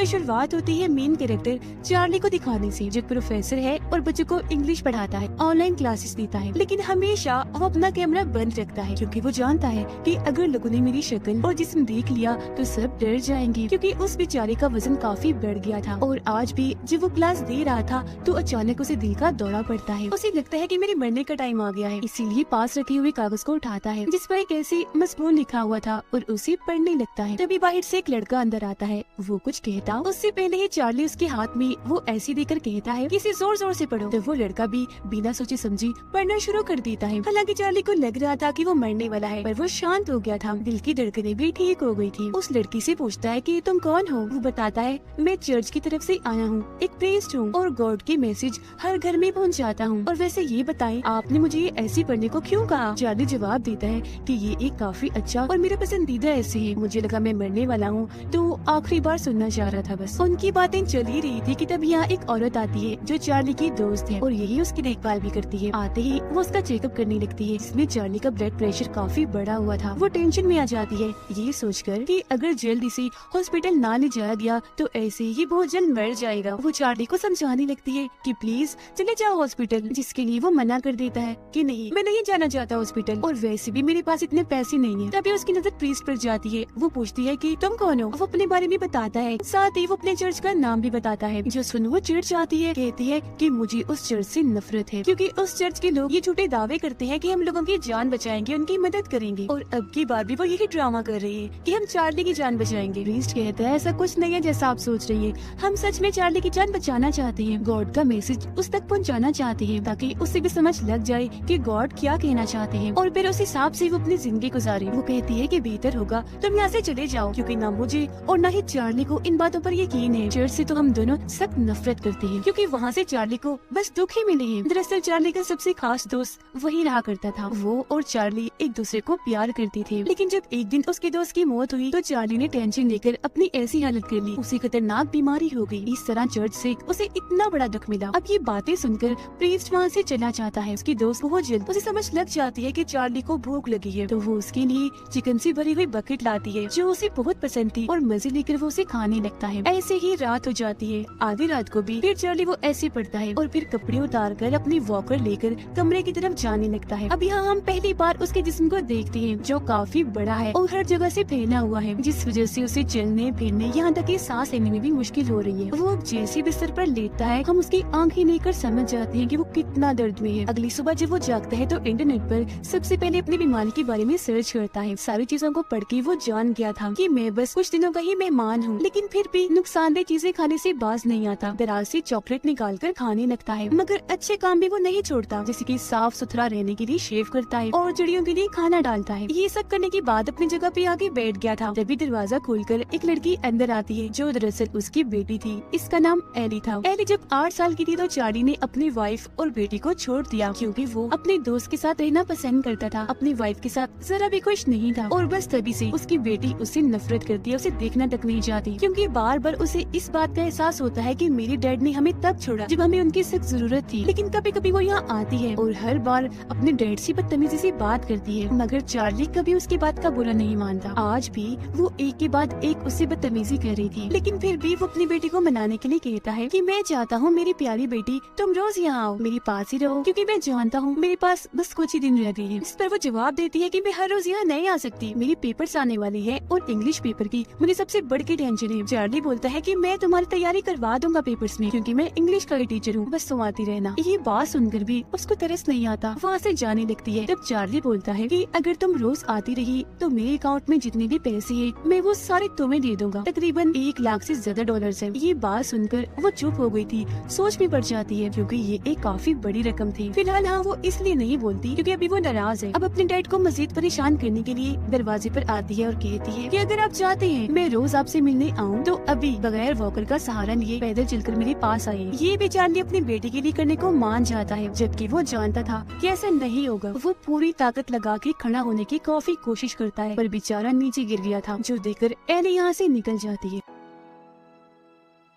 शुरुआत होती है मेन कैरेक्टर चार्ली को दिखाने से, जो प्रोफेसर है और बच्चों को इंग्लिश पढ़ाता है, ऑनलाइन क्लासेस देता है, लेकिन हमेशा वो अपना कैमरा बंद रखता है क्योंकि वो जानता है कि अगर लोगों ने मेरी शक्ल और जिस्म देख लिया तो सब डर जाएंगे, क्योंकि उस बेचारे का वजन काफी बढ़ गया था। और आज भी जब वो क्लास दे रहा था तो अचानक उसे दिल का दौरा पड़ता है। उसे लगता है कि मेरे मरने का टाइम आ गया है, इसीलिए पास रखे हुए कागज को उठाता है जिस पर एक ऐसी मजमून लिखा हुआ था और उसे पढ़ने लगता है। तभी बाहर से एक लड़का अंदर आता है। वो कुछ कहता उससे पहले ही चार्ली उसके हाथ में वो ऐसी देकर कहता है कि इसे जोर जोर से पढ़ो। तो वो लड़का भी बिना सोचे समझी पढ़ना शुरू कर देता है। हालांकि चार्ली को लग रहा था कि वो मरने वाला है, पर वो शांत हो गया था। दिल की धड़कनें भी ठीक हो गई थी। उस लड़की से पूछता है कि तुम कौन हो। वो बताता है मैं चर्च की तरफ से आया हूँ, एक प्रीस्ट हूँ और गॉड की मैसेज हर घर में पहुँचाता हूँ। और वैसे ये बताएं आपने मुझे ये ऐसी पढ़ने को क्यों कहा। चार्ली जवाब देता है कि ये एक काफी अच्छा और मेरा पसंदीदा ऐसे है। मुझे लगा मैं मरने वाला हूँ तो आखिरी बार सुनना चाह रहा था बस। उनकी बातें चल ही रही थी कि तब यहाँ एक औरत आती है जो चार्ली की दोस्त है और यही उसकी देखभाल भी करती है। आते ही वो उसका चेकअप करने लगती है, जिसमें चार्ली का ब्लड प्रेशर काफी बढ़ा हुआ था। वो टेंशन में आ जाती है ये सोचकर कि अगर जल्दी से हॉस्पिटल ना ले जाया गया तो ऐसे ही बहुत जल्द मर जाएगा। वो चार्ली को समझाने लगती है कि प्लीज चले जाओ हॉस्पिटल, जिसके लिए वो मना कर देता है कि नहीं मैं नहीं जाना चाहता हॉस्पिटल और वैसे भी मेरे पास इतने पैसे नहीं है। तभी उसकी नजर प्रीस्ट पर जाती है। वो पूछती है कि तुम कौन हो। वो अपने बारे में बताता है, साथ ही वो अपने चर्च का नाम भी बताता है। जो सुन वो चर्च आती है, कहती है कि मुझे उस चर्च से नफरत है क्योंकि उस चर्च के लोग ये झूठे दावे करते हैं कि हम लोगों की जान बचाएंगे, उनकी मदद करेंगे, और अब की बार भी वो यही ड्रामा कर रही है कि हम चार्ली की जान बचाएंगे। प्रीस्ट कहता है ऐसा कुछ नहीं है जैसा आप सोच रही है, हम सच में चार्ली की जान बचाना चाहते हैं, गॉड का मैसेज उस तक पहुंचाना चाहते हैं ताकि उसे भी समझ लग जाए कि गॉड क्या कहना चाहते हैं और फिर उस हिसाब से वो अपनी जिंदगी गुजारे। वो कहती है कि बेहतर होगा तुम यहाँ से चले जाओ क्योंकि ना मुझे और ना ही चार्ली को इन बातों पर यकीन है। चर्च से तो हम दोनों सख्त नफरत करते हैं क्योंकि वहाँ से चार्ली को बस दुख ही मिले हैं। दरअसल चार्ली का सबसे खास दोस्त वही रहा करता था। वो और चार्ली एक दूसरे को प्यार करते थे, लेकिन जब एक दिन उसके दोस्त की मौत हुई तो चार्ली ने टेंशन लेकर अपनी ऐसी हालत कर ली, उसे खतरनाक बीमारी हो गई। इस तरह चर्च से उसे इतना बड़ा दुख मिला। अब ये बातें सुनकर प्रीस्ट वहाँ से चला जाता है। उसकी दोस्त बहुत जल्द उसे समझ लग जाती है कि चार्ली को भूख लगी है, तो वो उसके लिए चिकन से भरी हुई बकेट लाती है जो उसे बहुत पसंद थी और मजे लेकर वो उसे खाने लगता है। ऐसे ही रात हो जाती है। आधी रात को भी फिर चार्ली वो ऐसे पड़ता है और फिर कपड़े उतार कर अपनी वॉकर लेकर कमरे की तरफ जाने लगता है। अब यहाँ हम पहली बार उसके जिस्म को देखते हैं जो काफी बड़ा है और हर जगह से फैला हुआ है, जिस वजह से उसे चलने फिरने यहाँ तक कि सांस लेने में भी मुश्किल हो रही है। वो जैसे बिस्तर पर लेटता है हम उसकी आंखें लेकर समझ जाते हैं कि वो कितना दर्द में है। अगली सुबह जब वो जागता है तो इंटरनेट पर सबसे पहले अपनी बीमारी के बारे में सर्च करता है। सारी चीजों को पढ़ के वो जान गया था कि मैं बस कुछ दिनों का ही मेहमान हूँ, लेकिन फिर भी नुकसानदेह चीजें खाने से बाज नहीं आता। दराज से चॉकलेट निकाल कर खाने लगता है, मगर अच्छे काम भी वो नहीं छोड़ता, जैसे कि साफ सुथरा रहने के लिए शेव करता है और चिड़ियों के लिए खाना डालता है। ये सब करने के बाद अपनी जगह पे आके बैठ गया था। तभी दरवाजा खोलकर एक लड़की अंदर आती है जो दरअसल उसकी बेटी थी। इसका नाम एली था। एली जब 8 साल की थी तो चार्ली ने अपनी वाइफ और बेटी को छोड़ दिया क्योंकि वो अपने दोस्त के साथ रहना पसंद करता था, अपनी वाइफ के साथ जरा भी खुश नहीं था। और बस तभी से उसकी बेटी उससे नफरत करती है, उसे देखना तक नहीं चाहती क्योंकि बार बार उसे इस बात का एहसास होता है कि मेरे डैड ने हमें तब छोड़ा जब हमें उनकी सख्त जरूरत थी। लेकिन कभी कभी वो यहाँ आती है और हर बार अपने डैड से बदतमीजी से बात करती है, मगर चार्ली कभी उसकी बात का बुरा नहीं मानता। आज भी वो एक के बाद एक उससे बदतमीजी कर रही थी, लेकिन फिर भी वो अपनी बेटी को मनाने के लिए कहता है कि मैं चाहता हूँ मेरी प्यारी बेटी तुम रोज यहाँ आओ, मेरे पास ही रहो क्योंकि मैं जानता हूँ मेरे पास बस कुछ ही दिन रह गए हैं। इस पर वो जवाब देती है कि मैं हर रोज यहाँ नहीं आ सकती, मेरी पेपर्स आने वाली है और इंग्लिश पेपर की मुझे सबसे बड़ की टेंशन है। चार्ली बोलता है कि मैं तुम्हारी तैयारी करवा दूंगा पेपर्स में क्योंकि मैं इंग्लिश का टीचर हूँ, बस तुम आती रहना। ये बात सुनकर भी उसको तरस नहीं आता, वहाँ से जाने लगती है। तब चार्ली बोलता है कि अगर तुम रोज आती रही तो मेरे अकाउंट में जितने भी पैसे है मैं वो सारे तुम्हें दे दूंगा, तकरीबन 1 लाख से ज्यादा डॉलर्स है। ये बात सुनकर वो चुप हो गई थी, सोच में पड़ जाती है क्योंकि ये एक काफी बड़ी रकम थी। फिलहाल हाँ वो इसलिए नहीं बोलती क्योंकि अभी वो नाराज है। अब अपने डैड को मजीद परेशान करने के लिए दरवाजे पर आती है और कहती है कि अगर आप चाहते हैं मैं रोज आपसे मिलने आऊँ तो अभी बगैर वॉकर का सहारा लिए पैदल चलकर मेरे पास आए। ये भी चार्ली अपनी बेटी के लिए करने को मान जाता है, जबकि वो जानता था कि ऐसा नहीं होगा। वो पूरी ताकत लगा के खड़ा होने की काफी कोशिश करता है, पर बेचारा नीचे गिर गया था, जो देखकर एली यहाँ से निकल जाती है।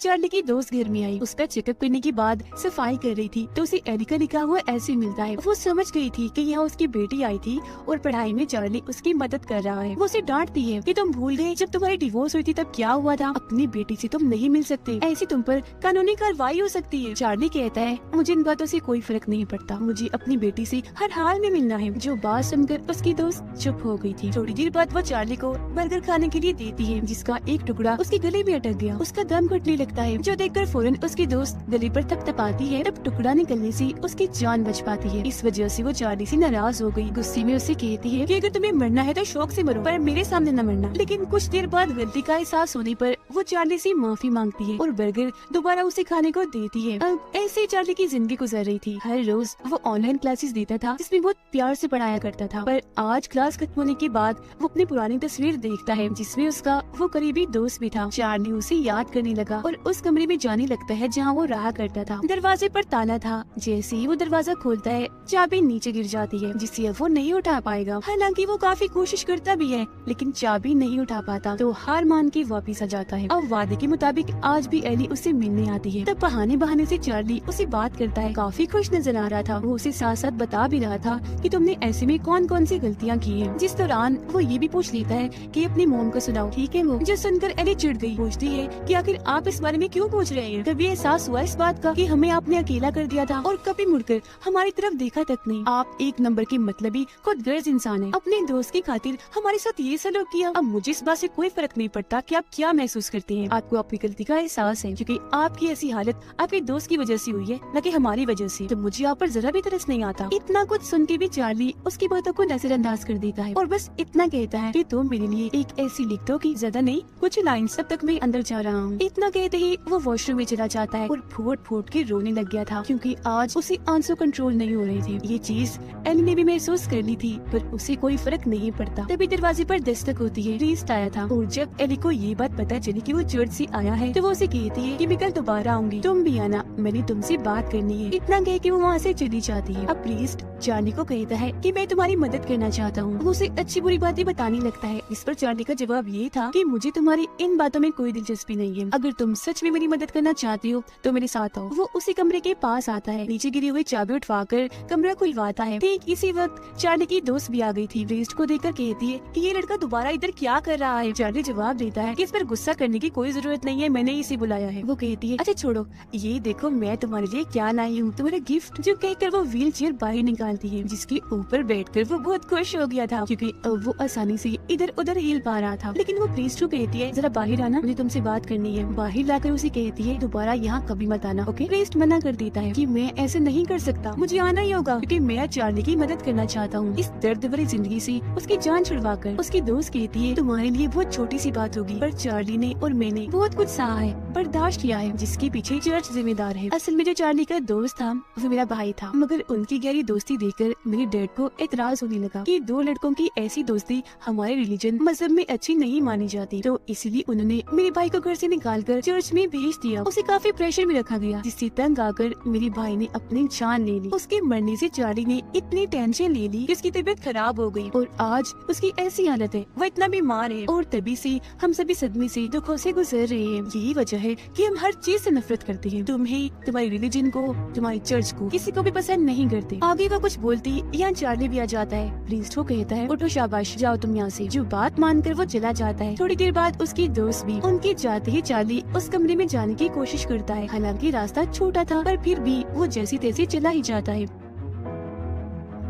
चार्ली की दोस्त घर में आई। उसका चेकअप करने के बाद सफाई कर रही थी तो उसे एली का लिखा हुआ ऐसे मिलता है। वो समझ गई थी कि यहाँ उसकी बेटी आई थी और पढ़ाई में चार्ली उसकी मदद कर रहा है। वो उसे डांटती है कि तुम भूल गए जब तुम्हारी डिवोर्स हुई थी तब क्या हुआ था, अपनी बेटी से तुम नहीं मिल सकते, ऐसी तुम पर कानूनी कार्रवाई हो सकती है। चार्ली कहता है मुझे इन बातों से कोई फर्क नहीं पड़ता, मुझे अपनी बेटी से हर हाल में मिलना है। जो बात सुनकर उसकी दोस्त चुप हो गई थी। थोड़ी देर बाद वो चार्ली को बर्गर खाने के लिए देती है जिसका एक टुकड़ा उसके गले में अटक गया। उसका दम घुटने लगता है जो देखकर फौरन उसकी दोस्त गले पर थपथपाती है। तब टुकड़ा निकलने से उसकी जान बच पाती है। इस वजह से वो चार्ली से नाराज हो गई। गुस्से में उसे कहती है कि अगर तुम्हें मरना है तो शौक से मरो, पर मेरे सामने न मरना। लेकिन कुछ देर बाद गलती का एहसास होने पर वो चार्ली से माफी मांगती है और बर्गर दोबारा उसे खाने को देती है। अब ऐसे चार्ली की जिंदगी गुजर रही थी। हर रोज वो ऑनलाइन क्लासेस देता था जिसमें बहुत प्यार से पढ़ाया करता था। पर आज क्लास खत्म होने के बाद वो अपनी पुरानी तस्वीर देखता है जिसमें उसका वो करीबी दोस्त भी था। चार्ली उसे याद करने लगा और उस कमरे में जाने लगता है जहाँ वो रहा करता था। दरवाजे पर ताला था। जैसे ही वो दरवाजा खोलता है चाबी नीचे गिर जाती है जिससे अब वो नहीं उठा पाएगा। हालांकि वो काफी कोशिश करता भी है लेकिन चाबी नहीं उठा पाता तो हार मान के वापिस आ जाता है। अब वादे के मुताबिक आज भी एली उससे मिलने आती है। तब बहाने बहाने से चार्ली उसे बात करता है। काफी खुश नजर आ रहा था। वो उसे साथ साथ बता भी रहा था कि तुमने ऐसे में कौन कौन सी गलतियाँ की हैं। जिस दौरान वो ये भी पूछ लेता है कि अपनी मोम को सुनाओ, ठीक है। वो जो सुनकर एली चिढ़ गई, पूछती है कि आखिर आप इस बारे में क्यों पूछ रहे हैं? कभी एहसास हुआ इस बात का कि हमें आपने अकेला कर दिया था और कभी मुड़कर हमारी तरफ देखा तक नहीं? आप एक नंबर के मतलबी खुदगर्ज इंसान है। अपने दोस्त की खातिर हमारे साथ ये सलूक किया। अब मुझे इस बात से कोई फर्क नहीं पड़ता कि आप क्या महसूस करते हैं। आपको अपनी गलती का एहसास है क्योंकि आपकी ऐसी हालत आपके दोस्त की वजह से हुई है, न कि हमारी वजह से। तो मुझे आप पर जरा भी तरस नहीं आता। इतना कुछ सुन के भी चार्ली उसकी बातों को नजरअंदाज कर देता है और बस इतना कहता है कि तुम मेरे लिए एक ऐसी लिख दो कि ज्यादा नहीं कुछ लाइन सब तक मैं अंदर जा रहा हूँ। इतना कहते ही वो वॉशरूम में चला जाता है और फूट फूट के रोने लग गया था क्योंकि आज उसे आंसू कंट्रोल नहीं हो रहे थे। ये चीज एली ने भी महसूस कर ली थी पर उसे कोई फर्क नहीं पड़ता। तभी दरवाजे पर दस्तक होती है। रीस्ट आया था और जब एली को ये बात पता चली कि वो चर्च से आया है तो वो उसे कहती है कि मैं कल दोबारा आऊंगी, तुम भी आना, मैंने तुमसे बात करनी है। इतना कह के वो वहाँ से चली जाती है। अब प्रीस्ट चार्ली को कहता है कि मैं तुम्हारी मदद करना चाहता हूँ। वो उसे अच्छी बुरी बातें बताने लगता है। इस पर चार्ली का जवाब ये था कि मुझे तुम्हारी इन बातों में कोई दिलचस्पी नहीं है। अगर तुम सच में मेरी मदद करना चाहती हो तो मेरे साथ आओ। वो उसी कमरे के पास आता है, नीचे गिरी हुई चाबी उठवाकर कमरा खुलवाता है। ठीक इसी वक्त चार्ली की दोस्त भी आ गई थी। प्रीस्ट को देखकर कहती है कि ये लड़का दोबारा इधर क्या कर रहा है? चार्ली जवाब देता है कि इस पर गुस्सा करने की कोई जरूरत नहीं है, मैंने इसे बुलाया है। वो कहती है अच्छा छोड़ो, ये देखो मैं तुम्हारे लिए क्या लाई हूँ, तुम्हारा गिफ्ट। जो कहकर वो व्हील चेयर बाहर निकालती है जिसके ऊपर बैठकर वो बहुत खुश हो गया था क्योंकि अब वो आसानी से इधर उधर हिल पा रहा था। लेकिन वो प्रीस्ट को कहती है जरा बाहर आना, मुझे तुमसे बात करनी है। बाहर लाकर उसे कहती है दोबारा यहाँ कभी मत आना, ओके? प्रीस्ट मना कर देता है कि मैं ऐसे नहीं कर सकता, मुझे आना ही होगा क्योंकि मैं चार्ली की मदद करना चाहता हूँ इस दर्द भरी जिंदगी से उसकी जान छुड़वाकर। उसकी दोस्त कहती है तुम्हारे लिए बहुत छोटी सी बात होगी पर चार्ली ने और मैंने बहुत कुछ सहा है, बर्दाश्त किया है, जिसके पीछे चर्च जिम्मेदार है। असल में जो चार्ली का दोस्त था वो मेरा भाई था, मगर उनकी गहरी दोस्ती देखकर मेरे डैड को एतराज होने लगा कि दो लड़कों की ऐसी दोस्ती हमारे रिलीजन मजहब में अच्छी नहीं मानी जाती। तो इसलिए उन्होंने मेरे भाई को घर से निकालकर चर्च में भेज दिया। उसे काफी प्रेशर में रखा गया जिससे तंग आकर मेरे भाई ने अपनी जान ले ली। उसके मरने से चार्ली ने इतनी टेंशन ले ली कि उसकी तबीयत खराब हो गई और आज उसकी ऐसी हालत है, वो इतना बीमार है और तभी से हम सभी सदमे से दुखों से गुजर रहे हैं। यही वजह है कि हम हर चीज से नफरत करते हैं, तुम्हें, तुम्हारी रिलीजन को, तुम्हारी चर्च को, किसी को भी पसंद नहीं करते। आगे वो कुछ बोलती यहाँ चार्ली भी आ जाता है। प्रीस्ट को कहता है उठो शाबाश, जाओ तुम यहाँ से। जो बात मानकर वो चला जाता है। थोड़ी देर बाद उसकी दोस्त भी उनके जाते ही चार्ली उस कमरे में जाने की कोशिश करता है। हालांकि रास्ता छोटा था पर फिर भी वो जैसी तैसी चला ही जाता है।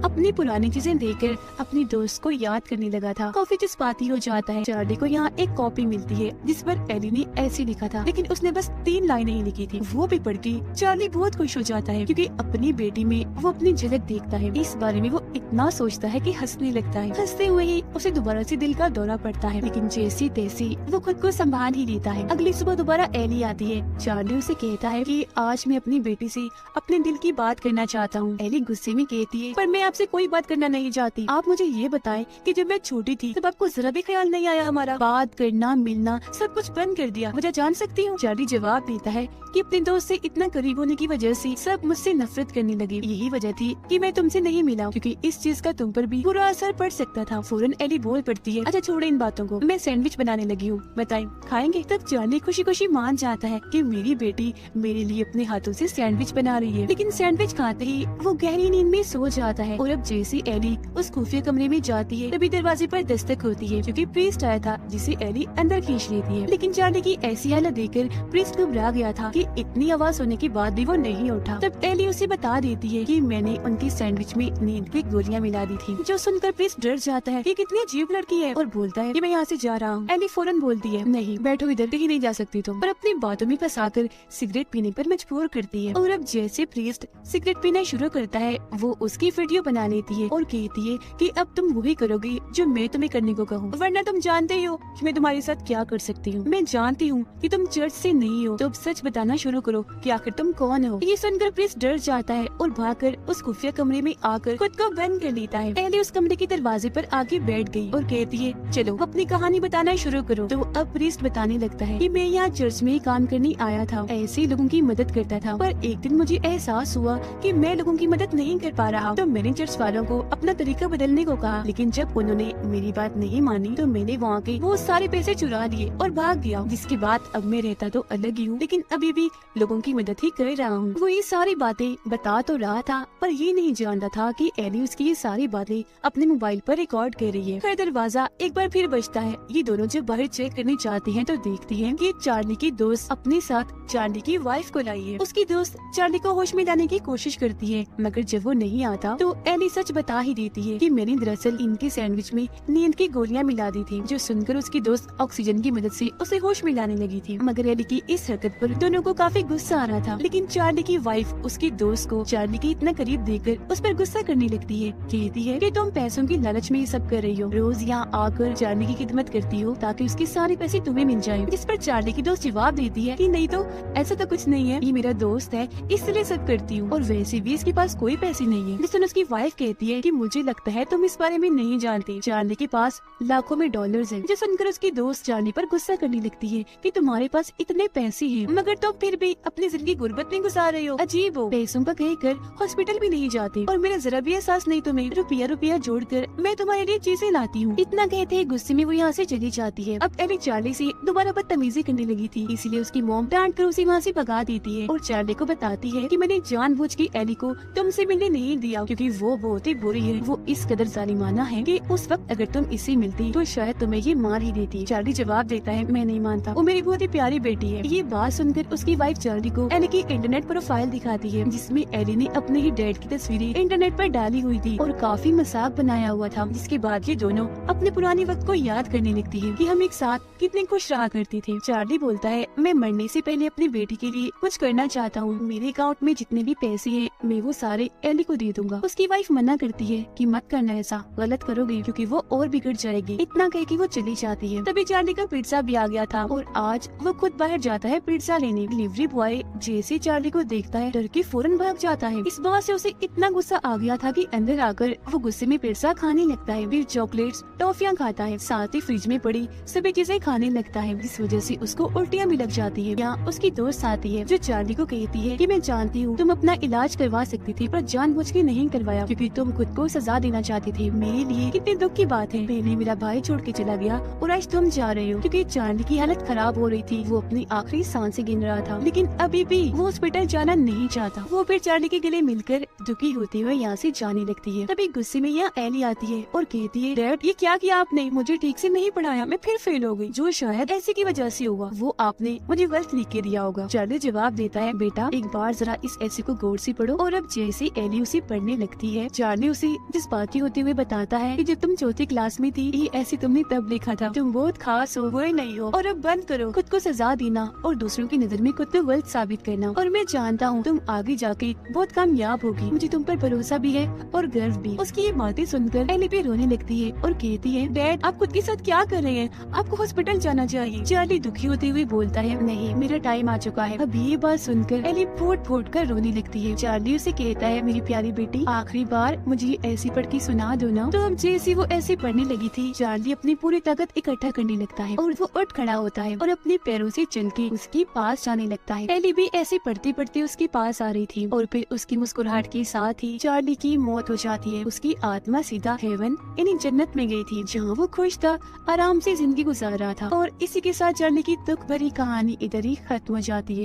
अपनी पुरानी चीजें देखकर अपनी दोस्त को याद करने लगा था। काफी जज्बाती हो जाता है। चार्ली को यहाँ एक कॉपी मिलती है जिस पर एली ने ऐसे लिखा था, लेकिन उसने बस 3 लाइनें ही लिखी थी। वो भी पढ़ के चार्ली बहुत खुश हो जाता है क्योंकि अपनी बेटी में वो अपनी झलक देखता है। इस बारे में वो इतना सोचता है कि हंसने लगता है। हंसते हुए ही उसे दोबारा से दिल का दौरा पड़ता है, लेकिन जैसी तैसी वो खुद को संभाल ही लेता है। अगली सुबह दोबारा एली आती है। चार्ली उसे कहता है कि आज मैं अपनी बेटी से अपने दिल की बात करना चाहता हूँ। एली गुस्से में कहती है पर मैं आपसे कोई बात करना नहीं चाहती। आप मुझे ये बताएं कि जब मैं छोटी थी तब आपको जरा भी ख्याल नहीं आया हमारा बात करना, मिलना, सब कुछ बंद कर दिया, मुझे जान सकती हूँ? चार्ली जवाब देता है कि अपने दोस्त से इतना करीब होने की वजह से सब मुझसे नफरत करने लगे। यही वजह थी कि मैं तुमसे नहीं मिला, क्योंकि इस चीज का तुम पर भी बुरा असर पड़ सकता था। फौरन एली बोल पड़ती है, अच्छा छोड़ो इन बातों को, मैं सैंडविच बनाने लगी हूँ, बताएं खाएंगे? तब चार्ली खुशी खुशी मान जाता है कि मेरी बेटी मेरे लिए अपने हाथों से सैंडविच बना रही है। लेकिन सैंडविच खाते ही वो गहरी नींद में सो जाता है। और अब जैसे एली उस खुफिया कमरे में जाती है तभी दरवाजे पर दस्तक होती है, क्योंकि प्रीस्ट आया था जिसे एली अंदर खींच लेती है। लेकिन चार्ली की ऐसी हालत देखकर प्रीस्ट घबरा गया था कि इतनी आवाज होने के बाद भी वो नहीं उठा। तब एली उसे बता देती है कि मैंने उनकी सैंडविच में नींद की गोलियां मिला दी थी। जो सुनकर प्रीस्ट डर जाता है कि कितनी अजीब लड़की है और बोलता है कि मैं यहाँ से जा रहा हूँ। एली फौरन बोलती है, नहीं बैठो इधर, कहीं नहीं जा सकती तुम, और अपनी बातों में फंसाकर सिगरेट पीने पर मजबूर करती है। और अब जैसे प्रीस्ट सिगरेट पीना शुरू करता है वो उसकी वीडियो बना लेती है और कहती है कि अब तुम वही करोगी जो मैं तुम्हें करने को कहूँ, वरना तुम जानते ही हो कि मैं तुम्हारे साथ क्या कर सकती हूँ। मैं जानती हूँ कि तुम चर्च से नहीं हो, तो अब सच बताना शुरू करो कि आखिर तुम कौन हो। ये सुनकर प्रीस्ट डर जाता है और भागकर उस खुफिया कमरे में आकर खुद को बंद कर लेता है। एली उस कमरे के दरवाजे पर आके बैठ गई और कहती है, चलो अपनी कहानी बताना शुरू करो। तो अब प्रीस्ट बताने लगता है कि मैं यहाँ चर्च में काम करने आया था, ऐसे लोगों की मदद करता था, पर एक दिन मुझे एहसास हुआ कि मैं लोगों की मदद नहीं कर पा रहा, तो मैंने चर्च वालों को अपना तरीका बदलने को कहा। लेकिन जब उन्होंने मेरी बात नहीं मानी तो मैंने वहाँ के वो सारे पैसे चुरा लिए और भाग गया। जिसके बाद अब मैं रहता तो अलग ही हूँ, लेकिन अभी भी लोगों की मदद ही कर रहा हूँ। वो ये सारी बातें बता तो रहा था, पर ये नहीं जानता था कि एली उसकी ये सारी बातें अपने मोबाइल पर रिकॉर्ड कर रही है। फिर दरवाजा एक बार फिर बजता है। ये दोनों जब बाहर चेक करने जाती हैं तो देखती हैं कि चार्ली की दोस्त अपने साथ चार्ली की वाइफ को लाई है। उसकी दोस्त चार्ली को होश में लाने की कोशिश करती है, मगर जब वो नहीं आता तो एली सच बता ही देती है कि मैंने दरअसल इनके सैंडविच में नींद की गोलियां मिला दी थी। जो सुनकर उसकी दोस्त ऑक्सीजन की मदद से उसे होश में लाने लगी थी। मगर एली की इस हरकत पर दोनों को काफी गुस्सा आ रहा था। लेकिन चार्ली की वाइफ उसकी दोस्त को चार्ली के इतना करीब देखकर उस पर गुस्सा करने लगती है। कहती है कि तुम पैसों की लालच में ये सब कर रही हो, रोज यहाँ आकर चार्ली की खिदमत करती हो ताकि उसके सारे पैसे तुम्हें मिल जाएं। जिस पर चार्ली की दोस्त जवाब देती है कि नहीं तो ऐसा तो कुछ नहीं है, ये मेरा दोस्त है इसलिए सब करती हूँ, और वैसे भी इसके पास कोई पैसे नहीं है। जिससे उसकी वाइफ कहती है कि मुझे लगता है तुम इस बारे में नहीं जानती, चार्ली के पास लाखों में डॉलर्स हैं। जो सुनकर उसकी दोस्त चार्ली पर गुस्सा करने लगती है कि तुम्हारे पास इतने पैसे हैं मगर तुम फिर भी अपनी जिंदगी गुर्बत में गुजार रहे हो, अजीब हो, पैसों का कहकर हॉस्पिटल भी नहीं जाते और मेरा जरा भी एहसास नहीं तुम्हें, रुपया रुपया जोड़कर मैं तुम्हारे लिए चीजें लाती हूँ। इतना कहते हैं गुस्से में वो यहाँ से चली जाती है। अब एली चार्ली से दोबारा बदतमीजी करने लगी थी, इसलिए उसकी मॉम डांट कर उसे वहाँ से भगा देती है और चार्ली को बताती है कि मैंने जानबूझ के एली को तुमसे मिलने नहीं दिया क्योंकि वो बहुत ही बुरी है, वो इस कदर जालिमाना है कि उस वक्त अगर तुम इसे मिलती तो शायद तुम्हें ये मार ही देती। चार्ली जवाब देता है, मैं नहीं मानता, वो मेरी बहुत ही प्यारी बेटी है। ये बात सुनकर उसकी वाइफ चार्ली को एली की इंटरनेट प्रोफाइल दिखाती है, जिसमें एली ने अपने ही डैड की तस्वीरें इंटरनेट पर डाली हुई थी और काफी मजाक बनाया हुआ था। जिसके बाद ये दोनों अपने पुराने वक्त को याद करने लगती है कि हम एक साथ कितने खुश रहा करते थे। चार्ली बोलता है, मैं मरने से पहले अपनी बेटी के लिए कुछ करना चाहता हूँ, मेरे अकाउंट में जितने भी पैसे हैं मैं वो सारे एली को दे दूंगा। उसकी वाइफ मना करती है कि मत करना, ऐसा गलत करोगे क्योंकि वो और बिगड़ जाएगी। इतना कह के वो चली जाती है। तभी चार्ली का पिज्जा भी आ गया था और आज वो खुद बाहर जाता है पिज्जा लेने। डिलीवरी बॉय जैसे चार्ली को देखता है डर के फौरन भाग जाता है। इस बात से उसे इतना गुस्सा आ गया था कि अंदर आकर वो गुस्से में पिज्जा खाने लगता है, फिर चॉकलेट्स टॉफियां खाता है, साथ ही फ्रिज में पड़ी सभी चीजें खाने लगता है, जिस वजह से उसको उल्टियां भी लग जाती है। यहाँ उसकी दोस्त आती है जो चार्ली को कहती है कि मैं जानती हूँ तुम अपना इलाज करवा सकती थी पर जानबूझ के नहीं करवाया क्योंकि तुम खुद को सजा देना चाहती थी। मेरे लिए कितने दुख की बात है, पहले मेरा भाई छोड़ के चला गया और आज तुम जा रहे हो। क्योंकि चार्ली की हालत खराब हो रही थी, वो अपनी आखिरी सांसें गिन रहा था, लेकिन अभी भी वो हॉस्पिटल जाना नहीं चाहता। वो फिर चार्ली के गले मिलकर दुखी होते हुए यहाँ से जाने लगती है। तभी गुस्से में यहाँ एली आती है और कहती है, डैड ये क्या किया आपने, मुझे ठीक से नहीं पढ़ाया, मैं फिर फेल हो गई, जो शायद ऐसे की वजह से हुआ, वो आपने मुझे गलत लिख के दिया होगा। चार्ली जवाब देता है, बेटा एक बार जरा इस ऐसे को गौर से पढ़ो। और अब जैसे एली उसे पढ़ने लगती है, चार्ली उसे जज्बाती होते हुए बताता है कि जब तुम चौथी क्लास में थी ये ऐसे तुमने तब लिखा था, तुम बहुत खास हो, बुरे नहीं हो, और अब बंद करो खुद को सजा देना और दूसरों की नजर में खुद को गलत साबित करना, और मैं जानता हूँ तुम आगे जाके बहुत कामयाब होगी, मुझे तुम पर भरोसा भी है और गर्व भी। उसकी ये बातें सुनकर एली भी रोने लगती है और कहती है, डैड आप खुद के साथ क्या कर रहे हैं, आपको हॉस्पिटल जाना चाहिए। चार्ली दुखी होते हुए बोलता है, नहीं मेरा टाइम आ चुका है। अब ये बात सुनकर एली फूट फूट कर रोने लगती है। चार्ली उसे कहता है, मेरी प्यारी बेटी आखिरी बार मुझे ऐसी पढ़ के सुना दो ना। तो अब जैसे वो ऐसे पढ़ने लगी थी, चार्ली अपनी पूरी ताकत इकट्ठा करने लगता है और वो उठ खड़ा होता है और अपने पैरों से चल के उसके पास जाना रोने लगता है। एली भी ऐसे पढ़ते पढ़ते उसके पास आ रही थी और फिर उसकी मुस्कुराहट के साथ ही चार्ली की मौत हो जाती है। उसकी आत्मा सीधा हेवन यानी जन्नत में गई थी, जहाँ वो खुश था, आराम से जिंदगी गुजार रहा था। और इसी के साथ चार्ली की दुख भरी कहानी इधर ही खत्म हो जाती है।